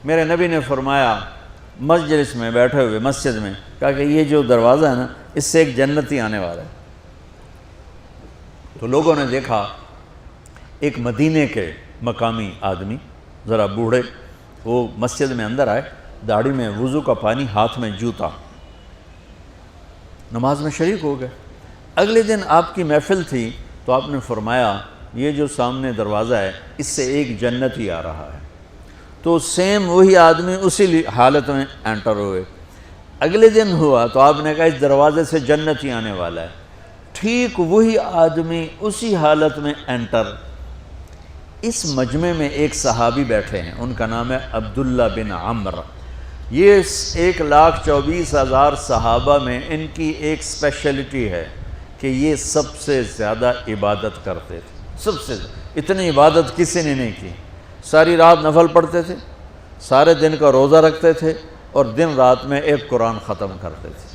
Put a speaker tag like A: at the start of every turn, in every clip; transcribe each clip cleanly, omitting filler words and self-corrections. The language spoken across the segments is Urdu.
A: میرے نبی نے فرمایا مجلس میں بیٹھے ہوئے مسجد میں، کہا کہ یہ جو دروازہ ہے نا اس سے ایک جنتی آنے والا ہے۔ تو لوگوں نے دیکھا ایک مدینے کے مقامی آدمی ذرا بوڑھے، وہ مسجد میں اندر آئے، داڑھی میں وضو کا پانی، ہاتھ میں جوتا، نماز میں شریک ہو گئے۔ اگلے دن آپ کی محفل تھی تو آپ نے فرمایا یہ جو سامنے دروازہ ہے اس سے ایک جنتی آ رہا ہے۔ تو سیم وہی آدمی اسی حالت میں انٹر ہوئے۔ اگلے دن ہوا تو آپ نے کہا اس دروازے سے جنتی آنے والا ہے، ٹھیک وہی آدمی اسی حالت میں انٹر۔ اس مجمع میں ایک صحابی بیٹھے ہیں، ان کا نام ہے عبداللہ بن عمرو۔ یہ 1,24,000 صحابہ میں ان کی ایک اسپیشلٹی ہے کہ یہ سب سے زیادہ عبادت کرتے تھے، سب سے اتنی عبادت کسی نے نہیں کی۔ ساری رات نفل پڑھتے تھے، سارے دن کا روزہ رکھتے تھے، اور دن رات میں ایک قرآن ختم کرتے تھے۔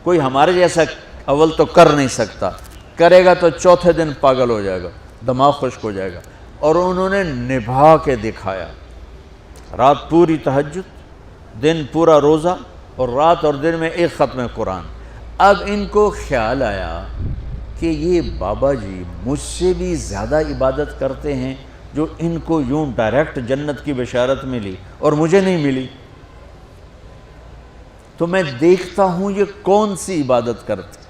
A: کوئی ہمارے جیسا اول تو کر نہیں سکتا، کرے گا تو چوتھے دن پاگل ہو جائے گا، دماغ خشک ہو جائے گا، اور انہوں نے نبھا کے دکھایا۔ رات پوری تہجد، دن پورا روزہ، اور رات اور دن میں ایک ختم قرآن۔ اب ان کو خیال آیا کہ یہ بابا جی مجھ سے بھی زیادہ عبادت کرتے ہیں، جو ان کو یوں ڈائریکٹ جنت کی بشارت ملی اور مجھے نہیں ملی، تو میں دیکھتا ہوں یہ کون سی عبادت کرتے،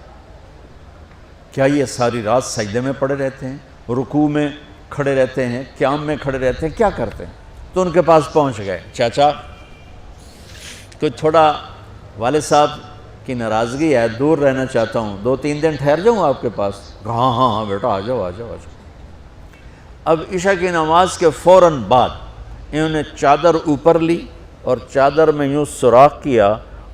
A: کیا یہ ساری رات سجدے میں پڑے رہتے ہیں، رکوع میں کھڑے رہتے ہیں، قیام میں کھڑے رہتے ہیں، کیا کرتے ہیں؟ تو ان کے پاس پہنچ گئے، چاچا کوئی تھوڑا والد صاحب کی ناراضگی ہے، دور رہنا چاہتا ہوں، 2-3 دن ٹھہر جاؤں آپ کے پاس؟ ہاں ہاں ہاں بیٹا آ جاؤ آ جاؤ آ جاؤ۔ اب عشاء کی نماز کے فوراً بعد انہوں نے چادر اوپر لی اور چادر میں یوں سوراخ کیا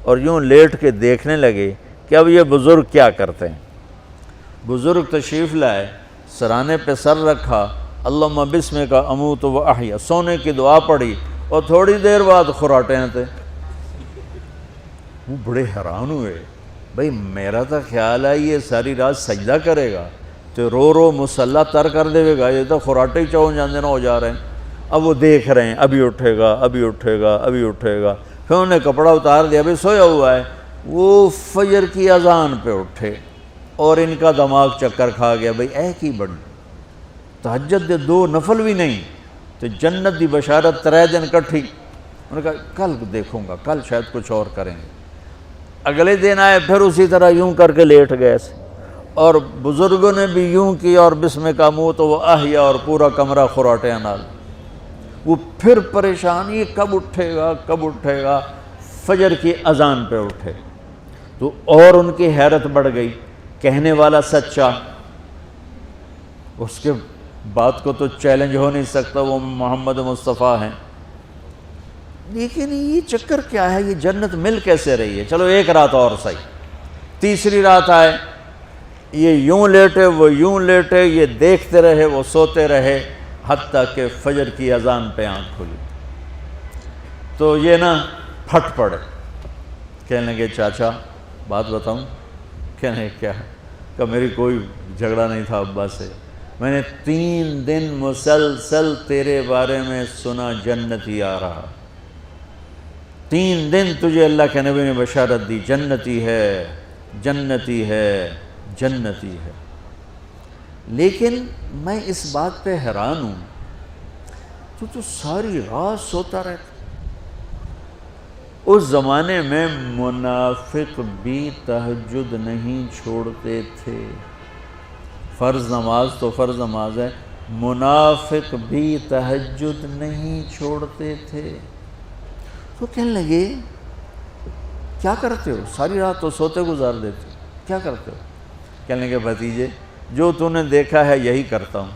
A: اور یوں لیٹ کے دیکھنے لگے کہ اب یہ بزرگ کیا کرتے ہیں۔ بزرگ تشریف لائے، سرانے پہ سر رکھا، اللہم بسمک اموت و احیا، سونے کی دعا پڑھی، اور تھوڑی دیر بعد خراٹے تھے۔ وہ بڑے حیران ہوئے، بھئی میرا تو خیال ہے یہ ساری رات سجدہ کرے گا تو رو رو مصلی تر کر دے گا، یہ تو خراٹے ہی چون جاندے نہ ہو جا رہے ہیں۔ اب وہ دیکھ رہے ہیں ابھی اٹھے گا ابھی اٹھے گا ابھی اٹھے گا، پھر انہوں نے کپڑا اتار دیا، ابھی سویا ہوا ہے۔ وہ فجر کی اذان پہ اٹھے اور ان کا دماغ چکر کھا گیا، بھئی اے کی بڑی تہجد دے 2 نفل بھی نہیں تو جنت دی بشارت 3 دن کٹھی۔ انہوں نے کہا کل دیکھوں گا، کل شاید کچھ اور کریں گے۔ اگلے دن آئے، پھر اسی طرح یوں کر کے لیٹ گئے، اور بزرگوں نے بھی یوں کیا، اور بسمک اموت و احیا، اور پورا کمرہ خراٹے نال۔ وہ پھر پریشان، یہ کب اٹھے گا کب اٹھے گا؟ فجر کی اذان پہ اٹھے تو اور ان کی حیرت بڑھ گئی، کہنے والا سچا، اس کے بات کو تو چیلنج ہو نہیں سکتا، وہ محمد مصطفیٰ ہیں، لیکن یہ چکر کیا ہے، یہ جنت مل کیسے رہی ہے؟ چلو ایک رات اور صحیح۔ تیسری رات آئے، یہ یوں لیٹے وہ یوں لیٹے، یہ دیکھتے رہے وہ سوتے رہے، حتیٰ کہ فجر کی اذان پہ آنکھ کھلی تو یہ نا پھٹ پڑے، کہنے لگے چاچا بات بتاؤں؟ کہنے کیا؟ کہ میری کوئی جھگڑا نہیں تھا ابا سے، میں نے 3 دن مسلسل تیرے بارے میں سنا جنتی آ رہا، 3 دن تجھے اللہ کے نبی نے بشارت دی جنتی ہے جنتی ہے جنتی ہے، لیکن میں اس بات پہ حیران ہوں تو ساری رات سوتا رہتا۔ اس زمانے میں منافق بھی تہجد نہیں چھوڑتے تھے، فرض نماز تو فرض نماز ہے، منافق بھی تہجد نہیں چھوڑتے تھے۔ تو کہنے لگے کیا کرتے ہو؟ ساری رات تو سوتے گزار دیتے ہو، کیا کرتے ہو؟ کہنے لگے بھتیجے جو تو نے دیکھا ہے یہی کرتا ہوں۔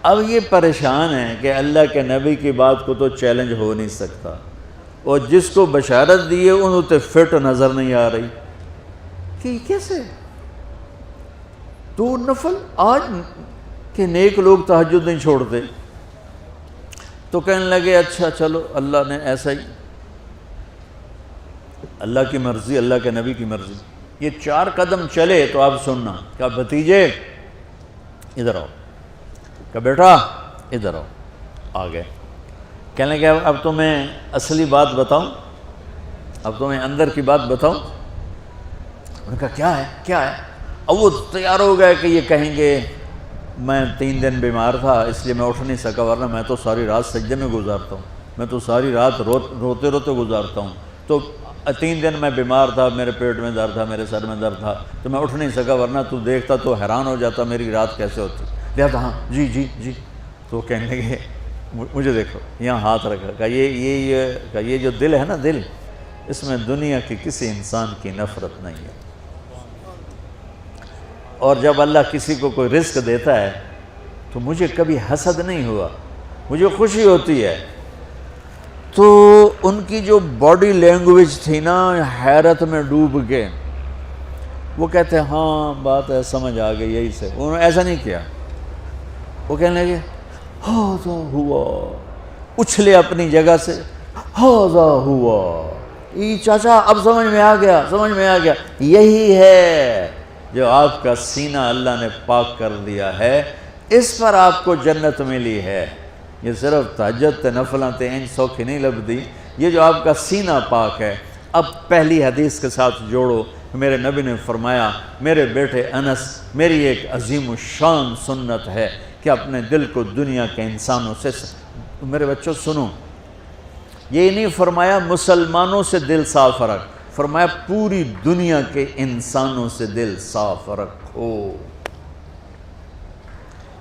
A: اب یہ پریشان ہے کہ اللہ کے نبی کی بات کو تو چیلنج ہو نہیں سکتا، اور جس کو بشارت دی ہے انہوں تے فٹ نظر نہیں آ رہی کہ کیسے 2 نفل آج کہ نیک لوگ تہجد نہیں چھوڑتے۔ تو کہنے لگے اچھا چلو اللہ نے ایسا ہی، اللہ کی مرضی، اللہ کے نبی کی مرضی۔ یہ 4 قدم چلے تو آپ سننا، کہا بھتیجے ادھر آؤ، کہا بیٹا ادھر آؤ، آ گئے۔ کہنے لگے اب تمہیں اصلی بات بتاؤں، اب تمہیں اندر کی بات بتاؤں؟ انہوں نے کہا کیا ہے کیا ہے؟ اب وہ تیار ہو گئے کہ یہ کہیں گے میں 3 دن بیمار تھا اس لیے میں اٹھ نہیں سکا، ورنہ میں تو ساری رات سجدے میں گزارتا ہوں، میں تو ساری رات روتے روتے گزارتا ہوں، تو 3 دن میں بیمار تھا، میرے پیٹ میں درد تھا، میرے سر میں درد تھا، تو میں اٹھ نہیں سکا، ورنہ تو دیکھتا تو حیران ہو جاتا میری رات کیسے ہوتی۔ لہذا ہاں جی جی جی، تو کہنے لگے مجھے دیکھو یہاں ہاتھ رکھا، کہ یہ جو دل ہے نا، دل اس میں دنیا کی کسی انسان کی نفرت نہیں ہے، اور جب اللہ کسی کو کوئی رزق دیتا ہے تو مجھے کبھی حسد نہیں ہوا، مجھے خوشی ہوتی ہے۔ تو ان کی جو باڈی لینگویج تھی نا، حیرت میں ڈوب کے وہ کہتے ہیں ہاں بات ہے سمجھ آ گئی یہی سے، انہوں نے ایسا نہیں کیا، وہ کہنے لگے ہاذا ہوا، اچھلے اپنی جگہ سے، ہاذا ہوا، یہ چاچا اب سمجھ میں آ گیا، سمجھ میں آ گیا، یہی ہے جو آپ کا سینہ اللہ نے پاک کر دیا ہے، اس پر آپ کو جنت ملی ہے۔ یہ صرف تہجد تے نفلاں تے انج سوکھی نہیں لبدی، یہ جو آپ کا سینہ پاک ہے۔ اب پہلی حدیث کے ساتھ جوڑو، میرے نبی نے فرمایا میرے بیٹے انس، میری ایک عظیم الشان سنت ہے کہ اپنے دل کو دنیا کے انسانوں سے، میرے بچوں سنو، یہ نہیں فرمایا مسلمانوں سے دل صاف رکھ، فرمایا پوری دنیا کے انسانوں سے دل صاف رکھو۔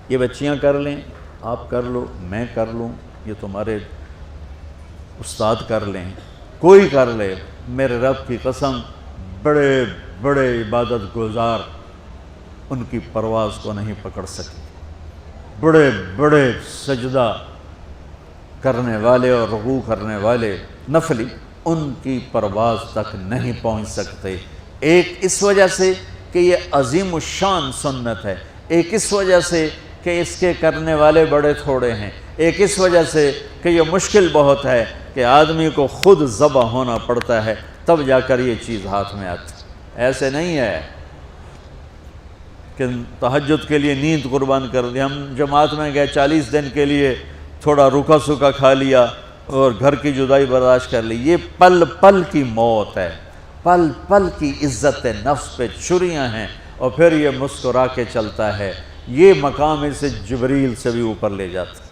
A: یہ بچیاں کر لیں، آپ کر لو، میں کر لوں، یہ تمہارے استاد کر لیں، کوئی کر لے، میرے رب کی قسم بڑے بڑے عبادت گزار ان کی پرواز کو نہیں پکڑ سکے، بڑے بڑے سجدہ کرنے والے اور رکوع کرنے والے نفلی ان کی پرواز تک نہیں پہنچ سکتے۔ ایک اس وجہ سے کہ یہ عظیم الشان سنت ہے، ایک اس وجہ سے کہ اس کے کرنے والے بڑے تھوڑے ہیں، ایک اس وجہ سے کہ یہ مشکل بہت ہے کہ آدمی کو خود ذبح ہونا پڑتا ہے تب جا کر یہ چیز ہاتھ میں آتی۔ ایسے نہیں ہے کہ تہجد کے لیے نیند قربان کر دی، ہم جماعت میں گئے 40 دن کے لیے تھوڑا روکھا سوکھا کھا لیا اور گھر کی جدائی برداشت کر لی، یہ پل پل کی موت ہے، پل پل کی عزت نفس پہ چھریاں ہیں، اور پھر یہ مسکرا کے چلتا ہے، یہ مقام اسے جبریل سے بھی اوپر لے جاتا ہے۔